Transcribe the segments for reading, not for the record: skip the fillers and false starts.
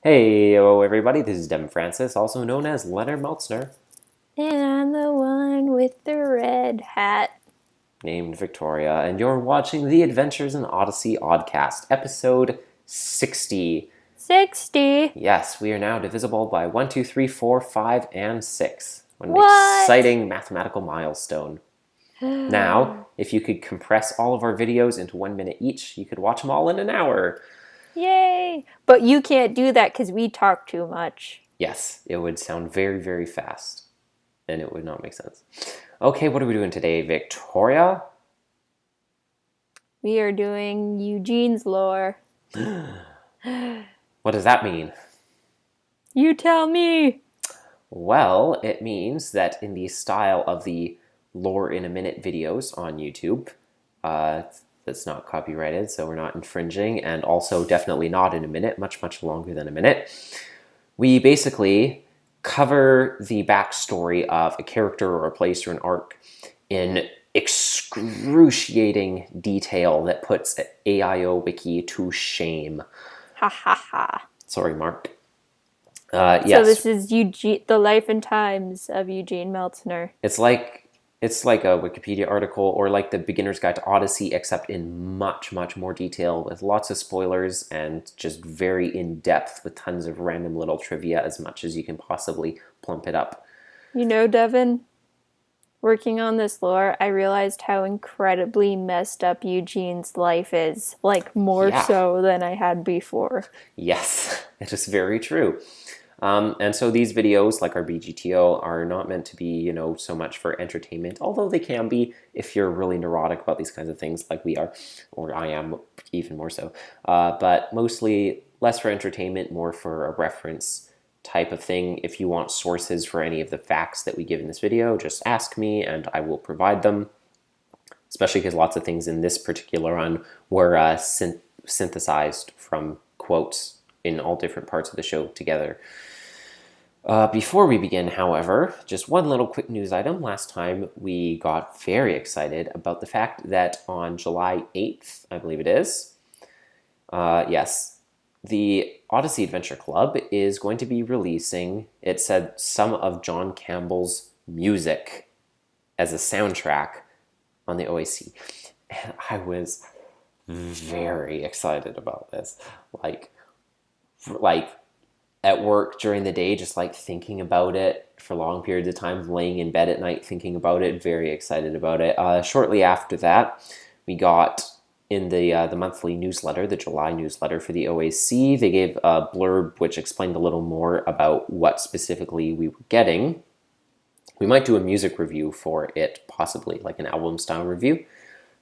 Hey, everybody, this is Devin Francis, also known as Leonard Meltsner, And I'm the one with the red hat. named Victoria, and you're watching The Adventures in Odyssey Oddcast, episode 60. 60? Yes, we are now divisible by 1, 2, 3, 4, 5, and 6. What an What? exciting mathematical milestone. Now, if you could compress all of our videos into 1 minute each, you could watch them all in an hour. Yay! But you can't do that because we talk too much. Yes, it would sound very, very fast, and it would not make sense. Okay, what are we doing today, Victoria? We are doing Eugene's lore. What does that mean? You tell me! Well, it means that in the style of the Lore in a Minute videos on YouTube, that's not copyrighted, so we're not infringing, and also definitely not in a minute, much, much longer than a minute. We basically cover the backstory of a character or a place or an arc in excruciating detail that puts AIOO Wiki to shame. Ha ha ha. Sorry, Mark. So Yes. this is the life and times of Eugene Meltsner. It's like a Wikipedia article or like the Beginner's Guide to Odyssey, except in much, much more detail with lots of spoilers and just very in-depth with tons of random little trivia as much as you can possibly plump it up. You know, Devin, working on this lore, I realized how incredibly messed up Eugene's life is. Like, more Yeah. so than I had before. Yes, it is very true. And so these videos, like our BGTO, are not meant to be, so much for entertainment, although they can be if you're really neurotic about these kinds of things like we are, or I am even more so. But mostly less for entertainment, more for a reference type of thing. If you want sources for any of the facts that we give in this video, just ask me and I will provide them, especially because lots of things in this particular run were synthesized from quotes in all different parts of the show together. Before we begin, however, just one little quick news item. Last time we got very excited about the fact that on July 8th, I believe it is, yes, the Odyssey Adventure Club is going to be releasing, it said, some of John Campbell's music as a soundtrack on the OAC. And I was very excited about this. Like at work during the day, just like thinking about it for long periods of time, laying in bed at night thinking about it, very excited about it. Shortly after that, we got in the monthly newsletter, the July newsletter for the OAC, they gave a blurb which explained a little more about what specifically we were getting. We might do a music review for it, possibly, like an album-style review.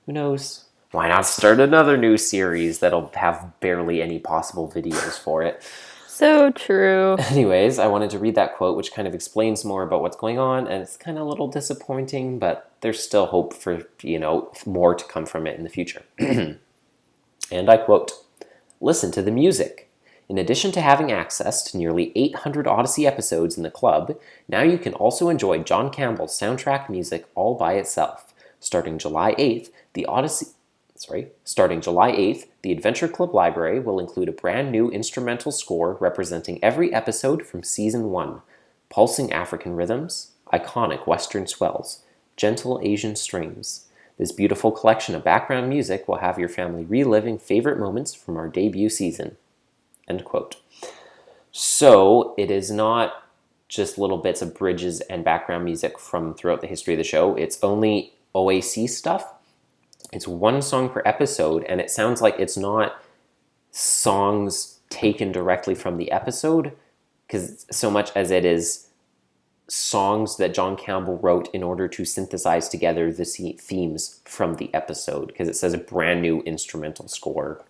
Who knows? Why not start another new series that'll have barely any possible videos for it? So true. Anyways, I wanted to read that quote, which kind of explains more about what's going on, and it's kind of a little disappointing, but there's still hope for, more to come from it in the future. And I quote, "Listen to the music. In addition to having access to nearly 800 Odyssey episodes in the club, now you can also enjoy John Campbell's soundtrack music all by itself. Starting July 8th, the Adventure Club Library will include a brand new instrumental score representing every episode from Season 1. Pulsing African rhythms, iconic Western swells, gentle Asian strings. This beautiful collection of background music will have your family reliving favorite moments from our debut season." End quote. So it is not just little bits of bridges and background music from throughout the history of the show. It's only OAC stuff. It's one song per episode, and it sounds like it's not songs taken directly from the episode, because so much as it is songs that John Campbell wrote in order to synthesize together the themes from the episode, because it says a brand new instrumental score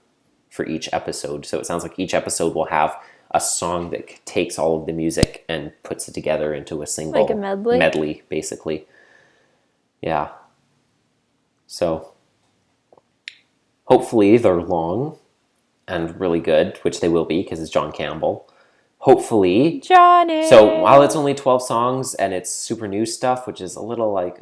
for each episode. So it sounds like each episode will have a song that takes all of the music and puts it together into a single... Like a medley? Medley, basically. Yeah. So hopefully they're long and really good, which they will be because it's John Campbell. Hopefully. Johnny! So while it's only 12 songs and it's super new stuff, which is a little like,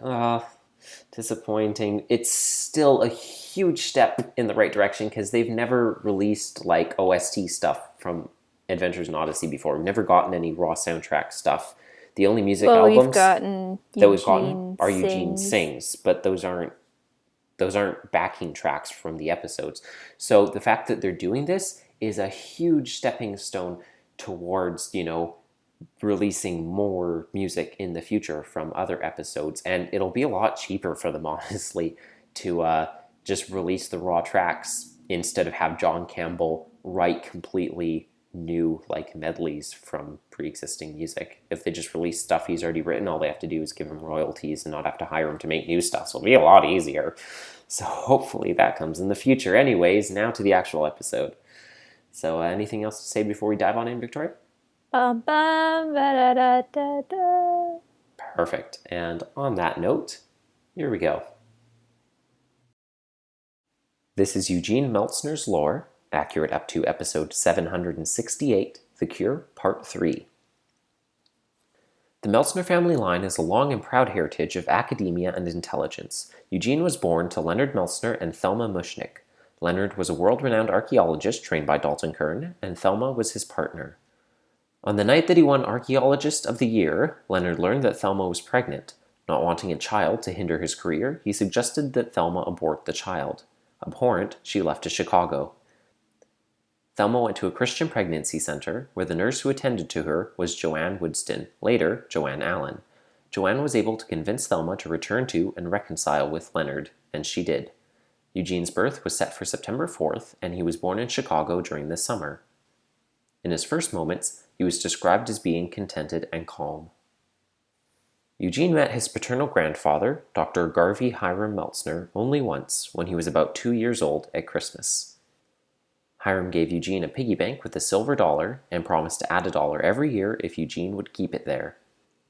disappointing, it's still a huge step in the right direction because they've never released like OST stuff from Adventures in Odyssey before. We've never gotten any raw soundtrack stuff. The only music Well, we've albums gotten that we've gotten Eugene are Eugene Sings. Sings, but those aren't backing tracks from the episodes. So the fact that they're doing this is a huge stepping stone towards, releasing more music in the future from other episodes. And it'll be a lot cheaper for them, honestly, to just release the raw tracks instead of have John Campbell write completely new medleys from pre-existing music. If they just release stuff he's already written, all they have to do is give him royalties and not have to hire him to make new stuff. So it'll be a lot easier. So hopefully that comes in the future. Anyways, now to the actual episode. So anything else to say before we dive on in, Victoria? Bum, bum, ba-da-da-da-da. Perfect. And on that note, here we go. This is Eugene Meltsner's Lore, accurate up to episode 768, The Cure, Part 3. The Meltsner family line is a long and proud heritage of academia and intelligence. Eugene was born to Leonard Meltsner and Thelma Mushnick. Leonard was a world-renowned archaeologist trained by Dalton Kern, and Thelma was his partner. On the night that he won Archaeologist of the Year, Leonard learned that Thelma was pregnant. Not wanting a child to hinder his career, he suggested that Thelma abort the child. Abhorrent, she left to Chicago. Thelma went to a Christian pregnancy center, where the nurse who attended to her was Joanne Woodston, later Joanne Allen. Joanne was able to convince Thelma to return to and reconcile with Leonard, and she did. Eugene's birth was set for September 4th, and he was born in Chicago during the summer. In his first moments, he was described as being contented and calm. Eugene met his paternal grandfather, Dr. Garvey Hiram Meltsner, only once, when he was about 2 years old at Christmas. Hiram gave Eugene a piggy bank with a silver dollar and promised to add a dollar every year if Eugene would keep it there.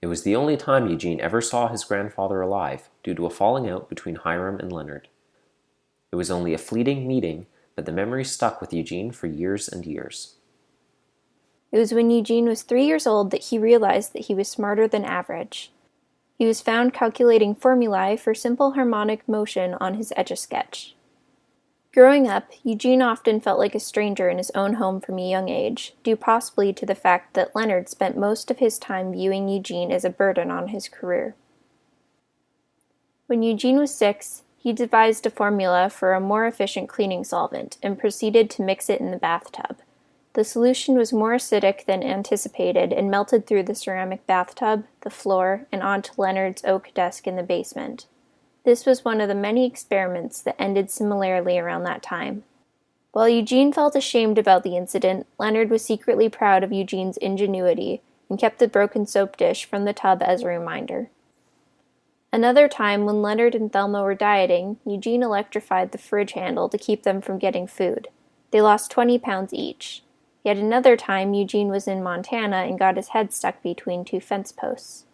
It was the only time Eugene ever saw his grandfather alive, due to a falling out between Hiram and Leonard. It was only a fleeting meeting, but the memory stuck with Eugene for years and years. It was when Eugene was 3 years old that he realized that he was smarter than average. He was found calculating formulae for simple harmonic motion on his Etch-a-Sketch. Growing up, Eugene often felt like a stranger in his own home from a young age, due possibly to the fact that Leonard spent most of his time viewing Eugene as a burden on his career. When Eugene was 6, he devised a formula for a more efficient cleaning solvent and proceeded to mix it in the bathtub. The solution was more acidic than anticipated and melted through the ceramic bathtub, the floor, and onto Leonard's oak desk in the basement. This was one of the many experiments that ended similarly around that time. While Eugene felt ashamed about the incident, Leonard was secretly proud of Eugene's ingenuity and kept the broken soap dish from the tub as a reminder. Another time, when Leonard and Thelma were dieting, Eugene electrified the fridge handle to keep them from getting food. They lost 20 pounds each. Yet another time, Eugene was in Montana and got his head stuck between 2 fence posts.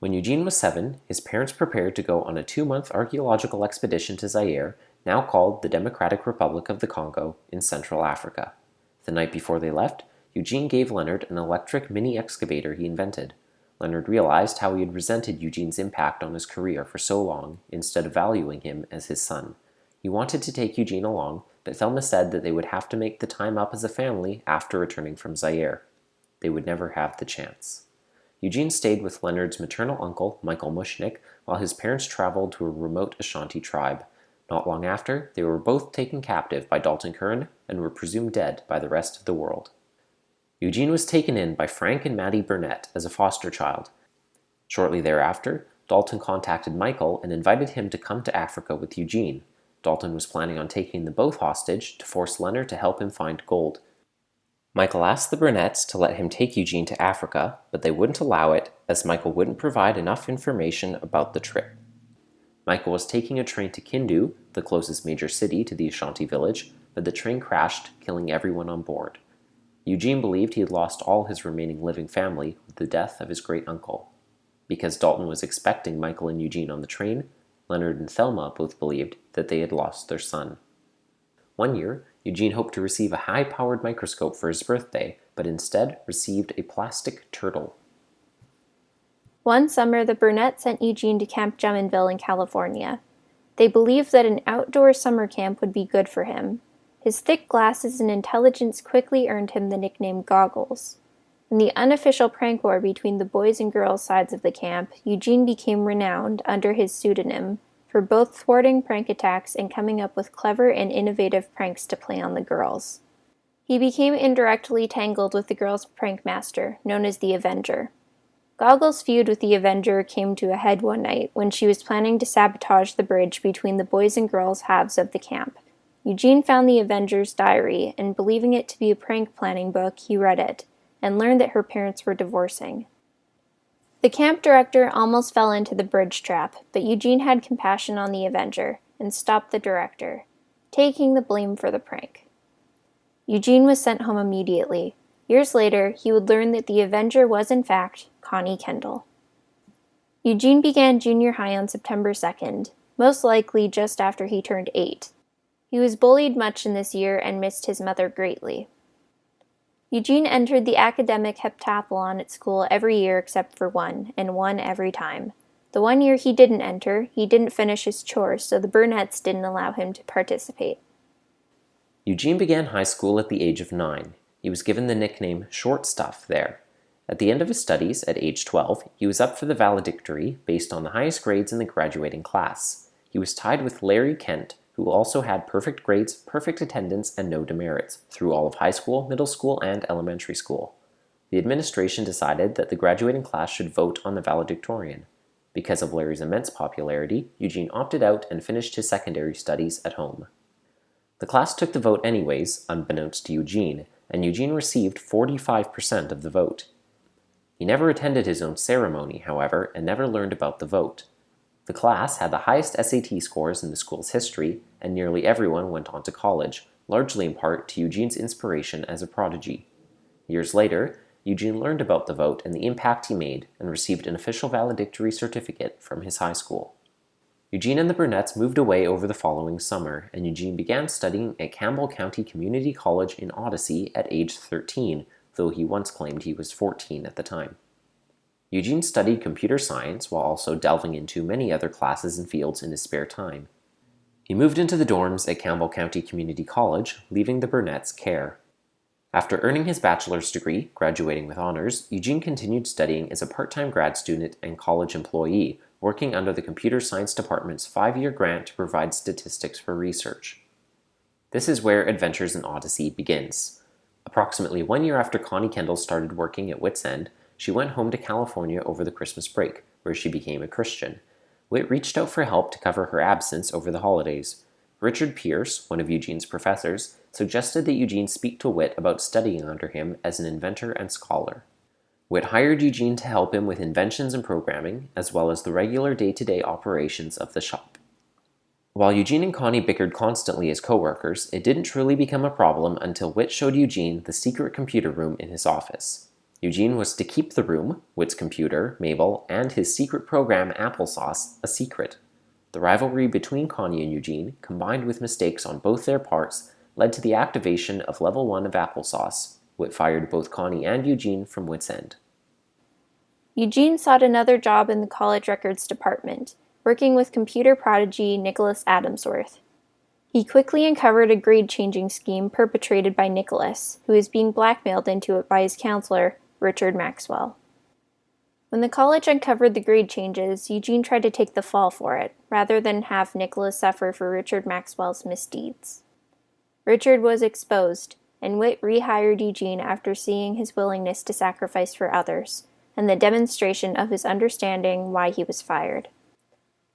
When Eugene was 7, his parents prepared to go on a 2-month archaeological expedition to Zaire, now called the Democratic Republic of the Congo, in Central Africa. The night before they left, Eugene gave Leonard an electric mini-excavator he invented. Leonard realized how he had resented Eugene's impact on his career for so long, instead of valuing him as his son. He wanted to take Eugene along, but Thelma said that they would have to make the time up as a family after returning from Zaire. They would never have the chance. Eugene stayed with Leonard's maternal uncle, Michael Mushnick, while his parents traveled to a remote Ashanti tribe. Not long after, they were both taken captive by Dalton Kern and were presumed dead by the rest of the world. Eugene was taken in by Frank and Maddie Burnett as a foster child. Shortly thereafter, Dalton contacted Michael and invited him to come to Africa with Eugene. Dalton was planning on taking them both hostage to force Leonard to help him find gold. Michael asked the Burnetts to let him take Eugene to Africa, but they wouldn't allow it, as Michael wouldn't provide enough information about the trip. Michael was taking a train to Kindu, the closest major city to the Ashanti village, but the train crashed, killing everyone on board. Eugene believed he had lost all his remaining living family with the death of his great-uncle. Because Dalton was expecting Michael and Eugene on the train, Leonard and Thelma both believed that they had lost their son. One year, Eugene hoped to receive a high-powered microscope for his birthday, but instead received a plastic turtle. One summer, the Burnetts sent Eugene to Camp Jumonville in California. They believed that an outdoor summer camp would be good for him. His thick glasses and intelligence quickly earned him the nickname Goggles. In the unofficial prank war between the boys and girls sides of the camp, Eugene became renowned under his pseudonym for both thwarting prank attacks and coming up with clever and innovative pranks to play on the girls. He became indirectly tangled with the girls' prank master, known as the Avenger. Goggles' feud with the Avenger came to a head one night when she was planning to sabotage the bridge between the boys and girls halves of the camp. Eugene found the Avenger's diary, and believing it to be a prank planning book, he read it, and learned that her parents were divorcing. The camp director almost fell into the bridge trap, but Eugene had compassion on the Avenger, and stopped the director, taking the blame for the prank. Eugene was sent home immediately. Years later, he would learn that the Avenger was in fact Connie Kendall. Eugene began junior high on September 2nd, most likely just after he turned 8. He was bullied much in this year and missed his mother greatly. Eugene entered the academic heptathlon at school every year except for one, and won every time. The one year he didn't enter, he didn't finish his chores, so the Burnett's didn't allow him to participate. Eugene began high school at the age of 9. He was given the nickname Short Stuff there. At the end of his studies, at age 12, he was up for the valedictory based on the highest grades in the graduating class. He was tied with Larry Kent, who also had perfect grades, perfect attendance, and no demerits through all of high school, middle school, and elementary school. The administration decided that the graduating class should vote on the valedictorian. Because of Larry's immense popularity, Eugene opted out and finished his secondary studies at home. The class took the vote anyways, unbeknownst to Eugene, and Eugene received 45% of the vote. He never attended his own ceremony, however, and never learned about the vote. The class had the highest SAT scores in the school's history, and nearly everyone went on to college, largely in part to Eugene's inspiration as a prodigy. Years later, Eugene learned about the vote and the impact he made, and received an official valedictory certificate from his high school. Eugene and the Burnetts moved away over the following summer, and Eugene began studying at Campbell County Community College in Odyssey at age 13, though he once claimed he was 14 at the time. Eugene studied computer science while also delving into many other classes and fields in his spare time. He moved into the dorms at Campbell County Community College, leaving the Burnetts' care. After earning his bachelor's degree, graduating with honors, Eugene continued studying as a part-time grad student and college employee, working under the computer science department's 5-year grant to provide statistics for research. This is where Adventures in Odyssey begins. Approximately 1 year after Connie Kendall started working at Witt's End, she went home to California over the Christmas break, where she became a Christian. Witt reached out for help to cover her absence over the holidays. Richard Pierce, one of Eugene's professors, suggested that Eugene speak to Witt about studying under him as an inventor and scholar. Witt hired Eugene to help him with inventions and programming, as well as the regular day-to-day operations of the shop. While Eugene and Connie bickered constantly as co-workers, it didn't truly become a problem until Witt showed Eugene the secret computer room in his office. Eugene was to keep the room, Witt's computer, Mabel, and his secret program Applesauce a secret. The rivalry between Connie and Eugene, combined with mistakes on both their parts, led to the activation of Level 1 of Applesauce. Witt fired both Connie and Eugene from Witt's End. Eugene sought another job in the college records department, working with computer prodigy Nicholas Adamsworth. He quickly uncovered a grade-changing scheme perpetrated by Nicholas, who was being blackmailed into it by his counselor, Richard Maxwell. When the college uncovered the grade changes, Eugene tried to take the fall for it, rather than have Nicholas suffer for Richard Maxwell's misdeeds. Richard was exposed, and Witt rehired Eugene after seeing his willingness to sacrifice for others, and the demonstration of his understanding why he was fired.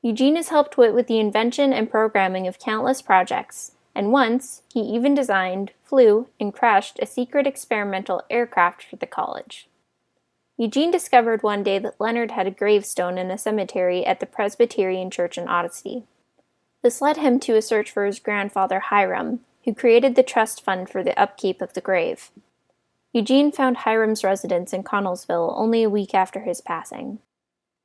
Eugene has helped Witt with the invention and programming of countless projects, and once, he even designed, flew, and crashed a secret experimental aircraft for the college. Eugene discovered one day that Leonard had a gravestone in a cemetery at the Presbyterian Church in Odyssey. This led him to a search for his grandfather Hiram, who created the trust fund for the upkeep of the grave. Eugene found Hiram's residence in Connellsville only a week after his passing.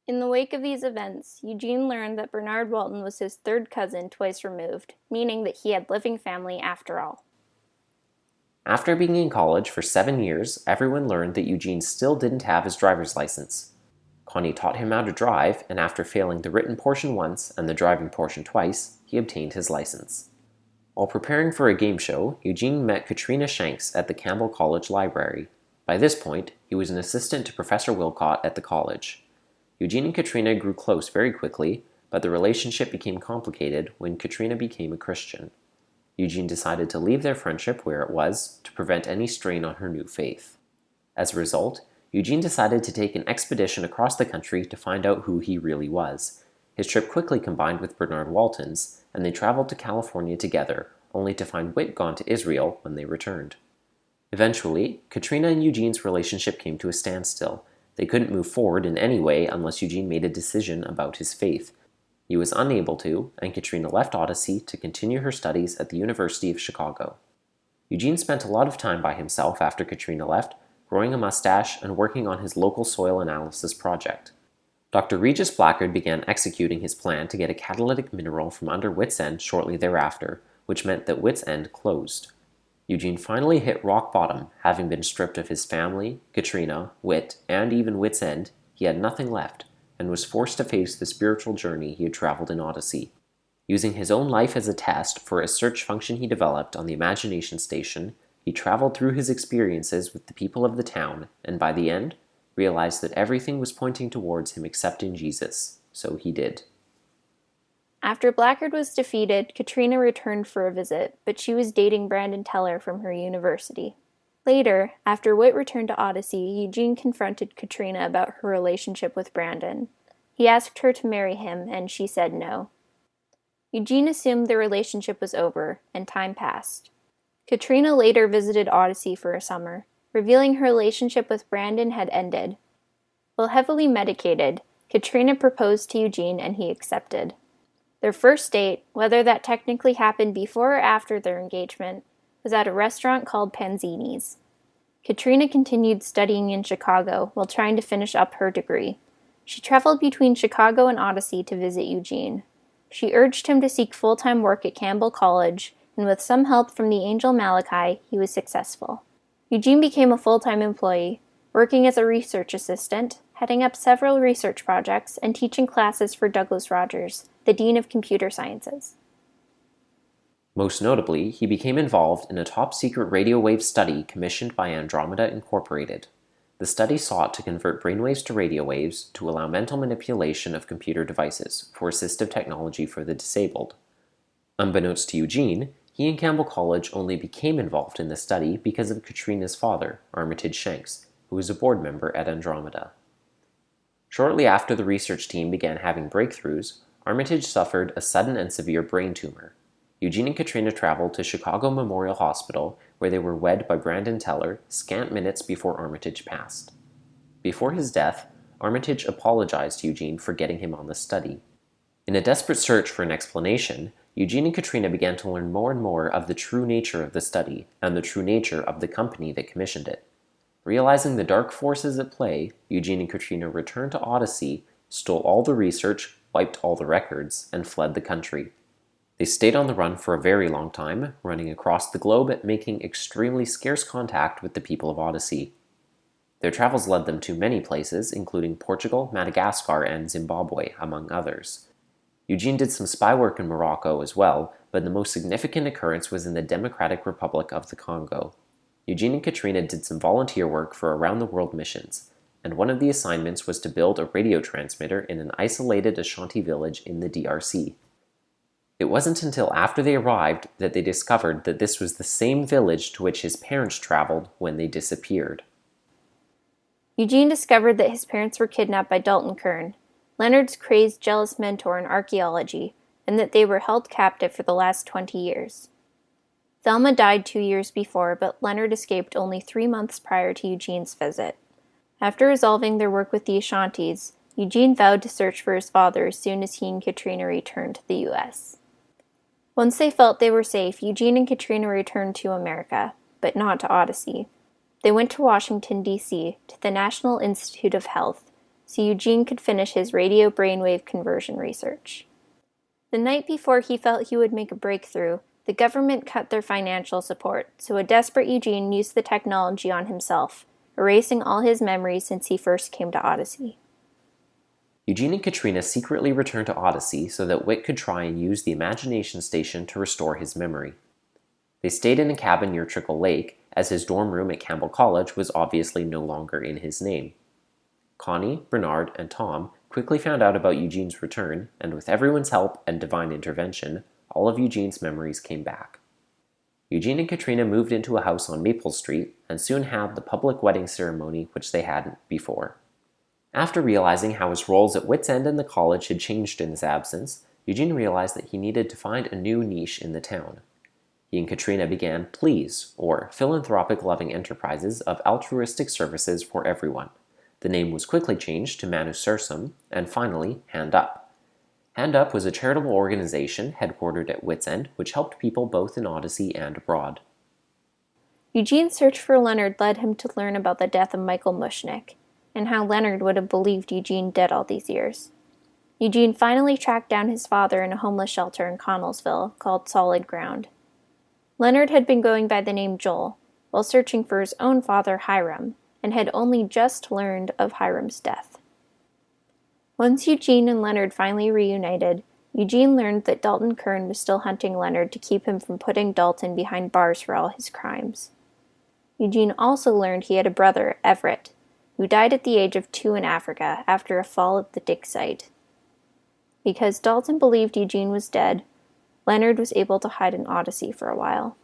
In the wake of these events, Eugene learned that Bernard Walton was his third cousin twice removed, meaning that he had living family after all. After being in college for 7 years, everyone learned that Eugene still didn't have his driver's license. Connie taught him how to drive, and after failing the written portion once and the driving portion twice, he obtained his license. While preparing for a game show, Eugene met Katrina Shanks at the Campbell College Library. By this point, he was an assistant to Professor Wilcott at the college. Eugene and Katrina grew close very quickly, but the relationship became complicated when Katrina became a Christian. Eugene decided to leave their friendship where it was to prevent any strain on her new faith. As a result, Eugene decided to take an expedition across the country to find out who he really was. His trip quickly combined with Bernard Walton's, and they traveled to California together, only to find Witt gone to Israel when they returned. Eventually, Katrina and Eugene's relationship came to a standstill. They couldn't move forward in any way unless Eugene made a decision about his faith. He was unable to, and Katrina left Odyssey to continue her studies at the University of Chicago. Eugene spent a lot of time by himself after Katrina left, growing a mustache and working on his local soil analysis project. Dr. Regis Blackard began executing his plan to get a catalytic mineral from under Witt's End shortly thereafter, which meant that Witt's End closed. Eugene finally hit rock bottom, having been stripped of his family, Katrina, Witt, and even Witt's End. He had nothing left, and was forced to face the spiritual journey he had traveled in Odyssey. Using his own life as a test for a search function he developed on the Imagination Station, he traveled through his experiences with the people of the town, and by the end, realized that everything was pointing towards him accepting Jesus. So he did. After Blackard was defeated, Katrina returned for a visit, but she was dating Brandon Teller from her university. Later, after Witt returned to Odyssey, Eugene confronted Katrina about her relationship with Brandon. He asked her to marry him, and she said no. Eugene assumed the relationship was over, and time passed. Katrina later visited Odyssey for a summer, revealing her relationship with Brandon had ended. While heavily medicated, Katrina proposed to Eugene and he accepted. Their first date, whether that technically happened before or after their engagement, was at a restaurant called Panzini's. Katrina continued studying in Chicago while trying to finish up her degree. She traveled between Chicago and Odyssey to visit Eugene. She urged him to seek full-time work at Campbell College, and with some help from the angel Malachi, he was successful. Eugene became a full-time employee, working as a research assistant, heading up several research projects, and teaching classes for Douglas Rogers, the Dean of Computer Sciences. Most notably, he became involved in a top-secret radio wave study commissioned by Andromeda Incorporated. The study sought to convert brainwaves to radio waves to allow mental manipulation of computer devices for assistive technology for the disabled. Unbeknownst to Eugene, he and Campbell College only became involved in the study because of Katrina's father, Armitage Shanks, who was a board member at Andromeda. Shortly after the research team began having breakthroughs, Armitage suffered a sudden and severe brain tumor. Eugene and Katrina traveled to Chicago Memorial Hospital, where they were wed by Brandon Teller scant minutes before Armitage passed. Before his death, Armitage apologized to Eugene for getting him on the study. In a desperate search for an explanation, Eugene and Katrina began to learn more and more of the true nature of the study and the true nature of the company that commissioned it. Realizing the dark forces at play, Eugene and Katrina returned to Odyssey, stole all the research, wiped all the records, and fled the country. They stayed on the run for a very long time, running across the globe and making extremely scarce contact with the people of Odyssey. Their travels led them to many places, including Portugal, Madagascar, and Zimbabwe, among others. Eugene did some spy work in Morocco as well, but the most significant occurrence was in the Democratic Republic of the Congo. Eugene and Katrina did some volunteer work for around-the-world missions, and one of the assignments was to build a radio transmitter in an isolated Ashanti village in the DRC. It wasn't until after they arrived that they discovered that this was the same village to which his parents traveled when they disappeared. Eugene discovered that his parents were kidnapped by Dalton Kern, Leonard's crazed, jealous mentor in archaeology, and that they were held captive for the last 20 years. Thelma died 2 years before, but Leonard escaped only 3 months prior to Eugene's visit. After resolving their work with the Ashantis, Eugene vowed to search for his father as soon as he and Katrina returned to the U.S. Once they felt they were safe, Eugene and Katrina returned to America, but not to Odyssey. They went to Washington, D.C., to the National Institute of Health, so Eugene could finish his radio brainwave conversion research. The night before he felt he would make a breakthrough, the government cut their financial support, so a desperate Eugene used the technology on himself, erasing all his memories since he first came to Odyssey. Eugene and Katrina secretly returned to Odyssey so that Witt could try and use the imagination station to restore his memory. They stayed in a cabin near Trickle Lake, as his dorm room at Campbell College was obviously no longer in his name. Connie, Bernard, and Tom quickly found out about Eugene's return, and with everyone's help and divine intervention, all of Eugene's memories came back. Eugene and Katrina moved into a house on Maple Street and soon had the public wedding ceremony which they hadn't before. After realizing how his roles at Witt's End and the college had changed in his absence, Eugene realized that he needed to find a new niche in the town. He and Katrina began Please, or Philanthropic Loving Enterprises of Altruistic Services for Everyone. The name was quickly changed to Manu Sursum, and finally, Hand Up. Hand Up was a charitable organization headquartered at Witt's End, which helped people both in Odyssey and abroad. Eugene's search for Leonard led him to learn about the death of Michael Mushnick, and how Leonard would have believed Eugene dead all these years. Eugene finally tracked down his father in a homeless shelter in Connellsville called Solid Ground. Leonard had been going by the name Joel, while searching for his own father Hiram, and had only just learned of Hiram's death. Once Eugene and Leonard finally reunited, Eugene learned that Dalton Kern was still hunting Leonard to keep him from putting Dalton behind bars for all his crimes. Eugene also learned he had a brother, Everett, who died at the age of 2 in Africa after a fall at the dig site. Because Dalton believed Eugene was dead, Leonard was able to hide in Odyssey for a while.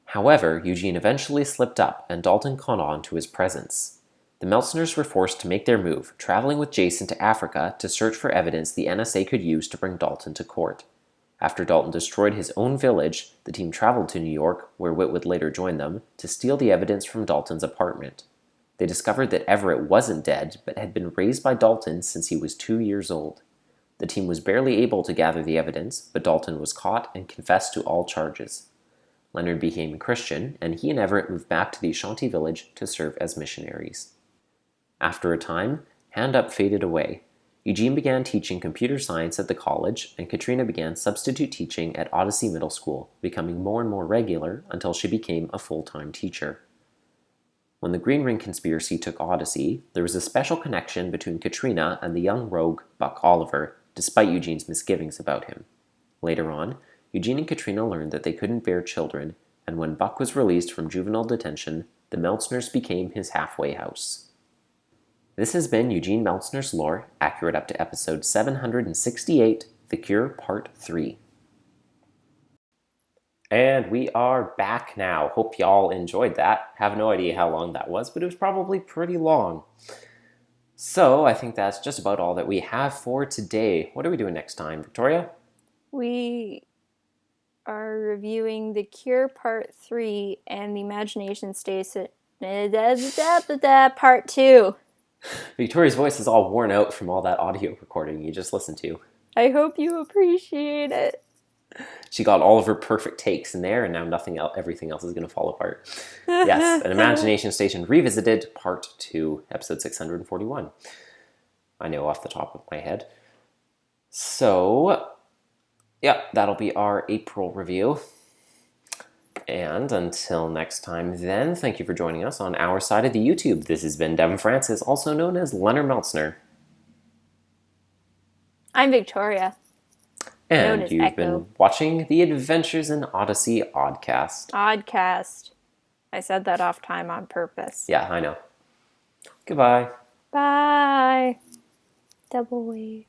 However, Eugene eventually slipped up and Dalton caught on to his presence. The Meltsners were forced to make their move, traveling with Jason to Africa to search for evidence the NSA could use to bring Dalton to court. After Dalton destroyed his own village, the team traveled to New York, where Witt would later join them, to steal the evidence from Dalton's apartment. They discovered that Everett wasn't dead, but had been raised by Dalton since he was 2 years old. The team was barely able to gather the evidence, but Dalton was caught and confessed to all charges. Leonard became a Christian, and he and Everett moved back to the Ashanti village to serve as missionaries. After a time, Hand Up faded away. Eugene began teaching computer science at the college, and Katrina began substitute teaching at Odyssey Middle School, becoming more and more regular until she became a full-time teacher. When the Green Ring conspiracy took Odyssey, there was a special connection between Katrina and the young rogue Buck Oliver, despite Eugene's misgivings about him. Later on, Eugene and Katrina learned that they couldn't bear children, and when Buck was released from juvenile detention, the Meltsners became his halfway house. This has been Eugene Meltsner's Lore, accurate up to episode 768, The Cure Part 3. And we are back now. Hope y'all enjoyed that. Have no idea how long that was, but it was probably pretty long. So I think that's just about all that we have for today. What are we doing next time, Victoria? We are reviewing The Cure Part 3 and the Imagination Station Part 2. Victoria's voice is all worn out from all that audio recording you just listened to. I hope you appreciate it. She got all of her perfect takes in there, and now everything else is going to fall apart. Yes, an Imagination Station Revisited, Part 2, Episode 641. I know off the top of my head. So, yeah, that'll be our April review. And until next time then, thank you for joining us on our side of the YouTube. This has been Devin Francis, also known as Leonard Meltsner. I'm Victoria. And you've been watching The Adventures in Odyssey Oddcast. Oddcast. I said that off time on purpose. Yeah, I know. Goodbye. Bye. Double wave.